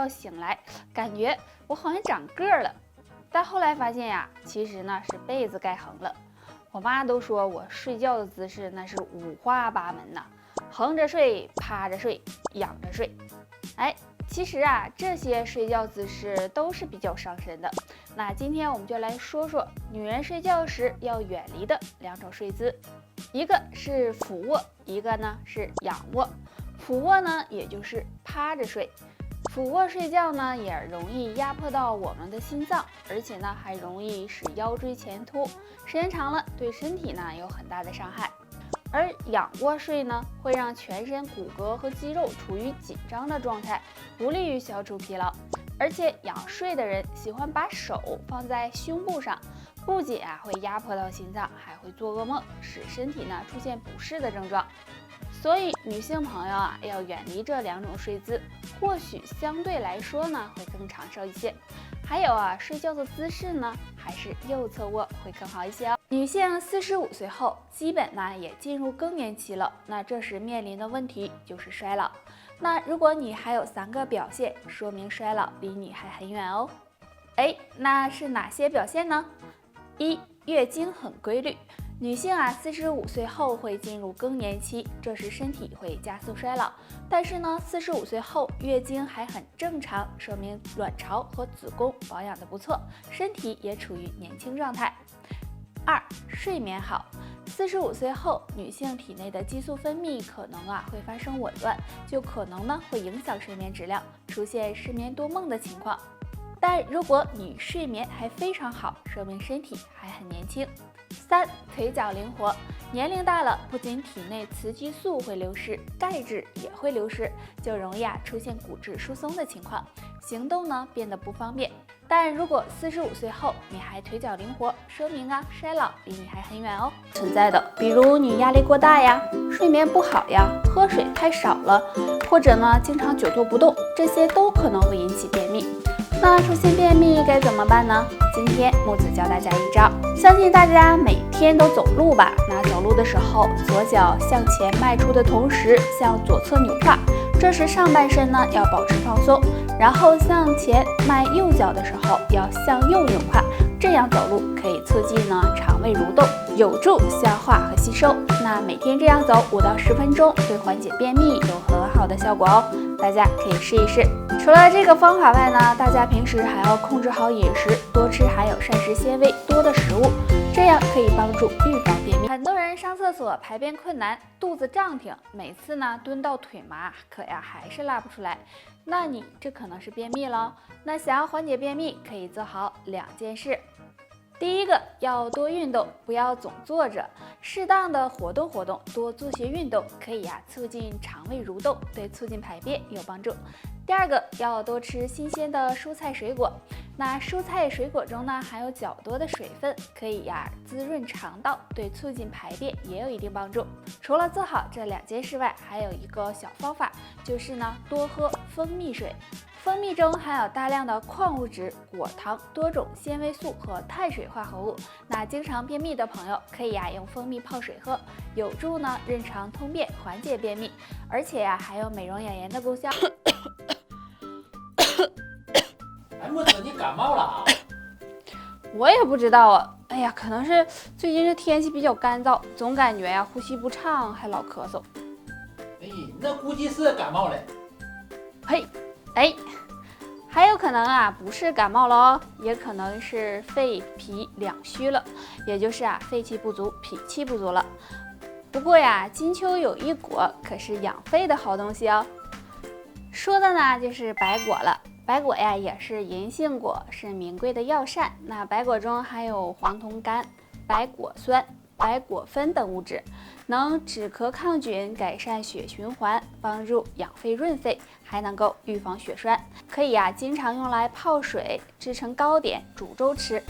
醒来，感觉我好像长个儿了，但后来发现呀，其实呢是被子盖横了。我妈都说我睡觉的姿势那是五花八门呐，横着睡、趴着睡、仰着睡。其实啊，这些睡觉姿势都是比较伤身的。那今天我们就来说说女人睡觉时要远离的2种睡姿，一个是俯卧，一个呢是仰卧。俯卧呢，也就是趴着睡。俯卧睡觉呢，也容易压迫到我们的心脏，而且呢，还容易使腰椎前凸，时间长了对身体呢有很大的伤害。而仰卧睡呢，会让全身骨骼和肌肉处于紧张的状态，不利于消除疲劳。而且仰睡的人喜欢把手放在胸部上，不仅会压迫到心脏，还会做噩梦，使身体呢出现不适的症状。所以女性朋友要远离这2种睡姿，或许相对来说呢会更长寿一些。还有睡觉的姿势呢，还是右侧卧会更好一些哦。女性45岁后，基本呢也进入更年期了，那这时面临的问题就是衰老。那如果你还有3个表现，说明衰老离你还很远哦。那是哪些表现呢？1. 月经很规律。女性45岁后会进入更年期，这时身体会加速衰老。但是呢，45岁后月经还很正常，说明卵巢和子宫保养得不错，身体也处于年轻状态。2. 睡眠好。45岁后，女性体内的激素分泌可能会发生紊乱，就可能呢会影响睡眠质量，出现失眠多梦的情况。但如果你睡眠还非常好，说明身体还很年轻。3. 腿脚灵活。年龄大了，不仅体内雌激素会流失，钙质也会流失，就容易出现骨质疏松的情况，行动呢变得不方便。但如果45岁后你还腿脚灵活，说明衰老离你还很远哦。存在的，比如你压力过大呀，睡眠不好呀，喝水太少了，或者呢经常久坐不动，这些都可能会引起便秘。那出现便秘该怎么办呢？今天木子教大家一招，相信大家每天都走路吧？那走路的时候，左脚向前迈出的同时向左侧扭胯，这时上半身呢要保持放松，然后向前迈右脚的时候要向右扭胯，这样走路可以促进肠胃蠕动，有助消化和吸收。那每天这样走5到10分钟，对缓解便秘有很好的效果哦，大家可以试一试。除了这个方法外呢，大家平时还要控制好饮食，多吃含有膳食纤维多的食物，这样可以帮助预防便秘。很多人上厕所排便困难，肚子胀挺，每次呢蹲到腿麻，可还是拉不出来，那你这可能是便秘了。那想要缓解便秘，可以做好2件事。第一个，要多运动，不要总坐着，适当的活动活动，多做些运动，可以促进肠胃蠕动，对促进排便有帮助。第二个，要多吃新鲜的蔬菜水果，那蔬菜水果中呢含有较多的水分，可以滋润肠道，对促进排便也有一定帮助。除了做好这2件事外，还有一个小方法，就是呢多喝蜂蜜水。蜂蜜中含有大量的矿物质、果糖、多种纤维素和碳水化合物。那经常便秘的朋友可以用蜂蜜泡水喝，有助润肠通便，缓解便秘，而且还有美容养颜的功效。木子，你感冒了我也不知道啊，可能是最近这天气比较干燥，总感觉呼吸不畅，还老咳嗽。那估计是感冒了。还有可能不是感冒了哦，也可能是肺脾两虚了，也就是肺气不足、脾气不足了。不过金秋有一果可是养肺的好东西哦，说的呢就是白果了。白果也是银杏果，是名贵的药膳。那白果中含有黄酮苷、白果酸、白果酚等物质，能止咳抗菌，改善血循环，帮助养肺润肺，还能够预防血栓。可以经常用来泡水，制成糕点，煮粥吃。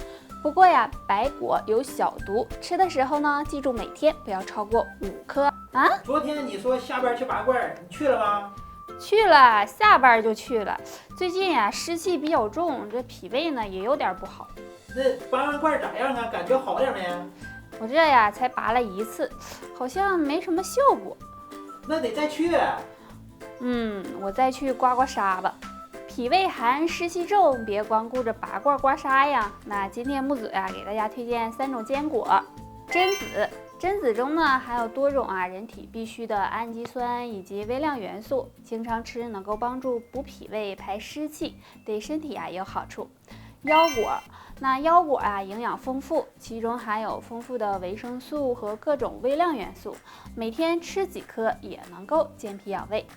不过白果有小毒，吃的时候呢，记住每天不要超过5颗啊。昨天你说下班去拔罐，你去了吗？去了，下班就去了。最近湿气比较重，这脾胃呢也有点不好。那拔完罐咋样啊？感觉好点没？我这才拔了1次，好像没什么效果。那得再去。我再去刮刮痧吧。脾脾胃寒、湿气重，别光顾着拔罐刮痧呀。那今天木子呀，给大家推荐3种坚果：榛子。榛子中呢含有多种人体必需的氨基酸以及微量元素，经常吃能够帮助补脾胃、排湿气，对身体也有好处。腰果，那腰果营养丰富，其中含有丰富的维生素和各种微量元素，每天吃几颗也能够健脾养胃。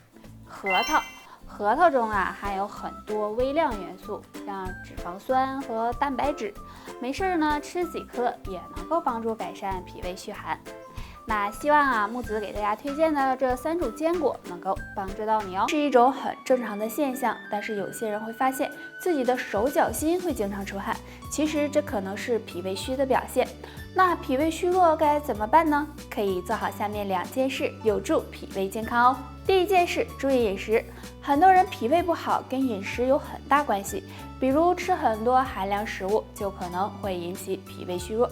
核桃中含有很多微量元素，像脂肪酸和蛋白质，没事呢吃几颗也能够帮助改善脾胃虚寒。那希望木子给大家推荐的这3种坚果能够帮助到你哦。是一种很正常的现象，但是有些人会发现自己的手脚心会经常出汗，其实这可能是脾胃虚的表现。那脾胃虚弱该怎么办呢？可以做好下面2件事，有助脾胃健康哦。第一件事，注意饮食。很多人脾胃不好跟饮食有很大关系，比如吃很多寒凉食物就可能会引起脾胃虚弱。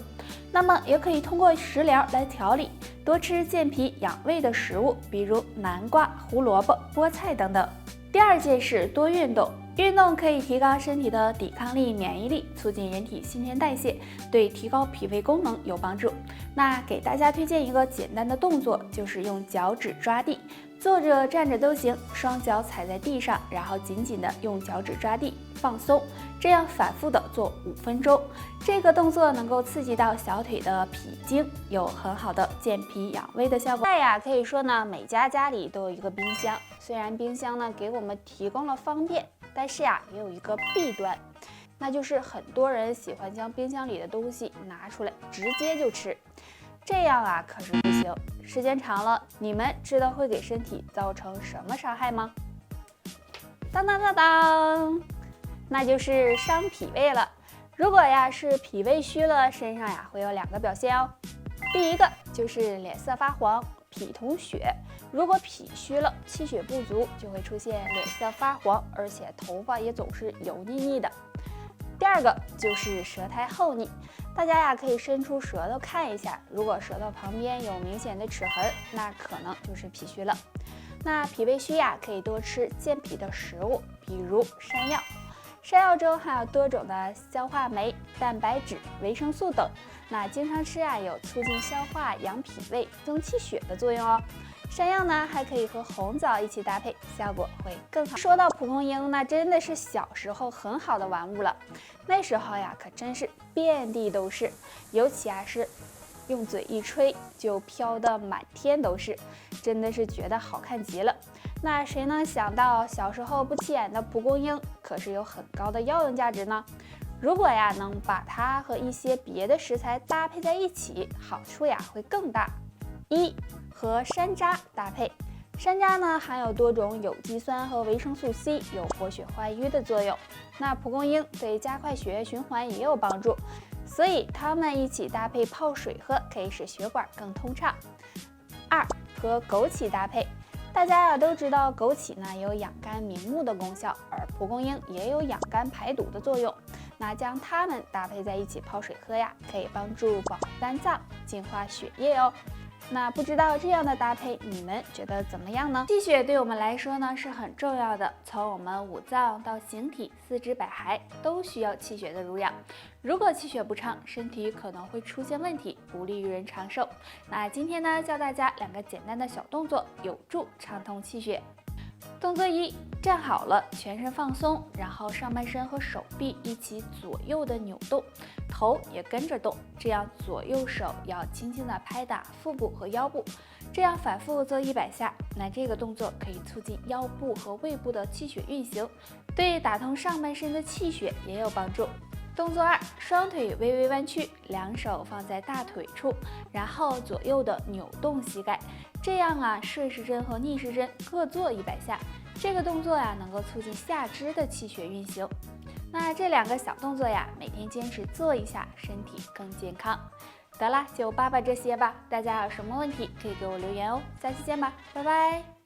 那么也可以通过食疗来调理，多吃健脾养胃的食物，比如南瓜、胡萝卜、菠菜等等。第二件事，多运动。运动可以提高身体的抵抗力、免疫力，促进人体新陈代谢，对提高脾胃功能有帮助。那给大家推荐一个简单的动作，就是用脚趾抓地，坐着站着都行，双脚踩在地上，然后紧紧的用脚趾抓地，放松，这样反复的做5分钟。这个动作能够刺激到小腿的脾经，有很好的健脾养胃的效果。可以说呢，每家家里都有一个冰箱，虽然冰箱呢给我们提供了方便，但是也有一个弊端，那就是很多人喜欢将冰箱里的东西拿出来直接就吃，这样可是不行。时间长了，你们知道会给身体造成什么伤害吗？当当当当，那就是伤脾胃了。如果是脾胃虚了，身上会有2个表现哦。第一个就是脸色发黄，脾同血。如果脾虚了，气血不足，就会出现脸色发黄，而且头发也总是油腻腻的。第二个就是舌苔厚腻，大家可以伸出舌头看一下，如果舌头旁边有明显的齿痕，那可能就是脾虚了。那脾胃虚可以多吃健脾的食物，比如山药。山药中含有多种的消化酶、蛋白质、维生素等，那经常吃有促进消化、养脾胃、增气血的作用哦。山药呢还可以和红枣一起搭配，效果会更好。说到蒲公英，那真的是小时候很好的玩物了，那时候可真是遍地都是，尤其是用嘴一吹就飘得满天都是，真的是觉得好看极了。那谁能想到小时候不起眼的蒲公英可是有很高的药用价值呢？如果能把它和一些别的食材搭配在一起，好处会更大。1. 和山楂搭配。山楂呢含有多种有机酸和维生素 C， 有活血化瘀的作用。那蒲公英对加快血液循环也有帮助，所以它们一起搭配泡水喝，可以使血管更通畅。2. 和枸杞搭配。大家都知道枸杞呢有养肝明目的功效，而蒲公英也有养肝排毒的作用。那将它们搭配在一起泡水喝可以帮助保护肝脏、净化血液哦。那不知道这样的搭配你们觉得怎么样呢？气血对我们来说呢是很重要的，从我们五脏到形体、四肢百骸都需要气血的濡养。如果气血不畅，身体可能会出现问题，不利于人长寿。那今天呢教大家2个简单的小动作，有助畅通气血。动作1，站好了，全身放松，然后上半身和手臂一起左右的扭动，头也跟着动，这样左右手要轻轻的拍打腹部和腰部，这样反复做100下。那这个动作可以促进腰部和胃部的气血运行，对打通上半身的气血也有帮助。动作2，双腿微微弯曲，2手放在大腿处，然后左右的扭动膝盖，这样顺时针和逆时针各做100下。这个动作能够促进下肢的气血运行。那这2个小动作每天坚持做一下，身体更健康。得了，就扒这些吧。大家有什么问题可以给我留言哦。下期见吧，拜拜。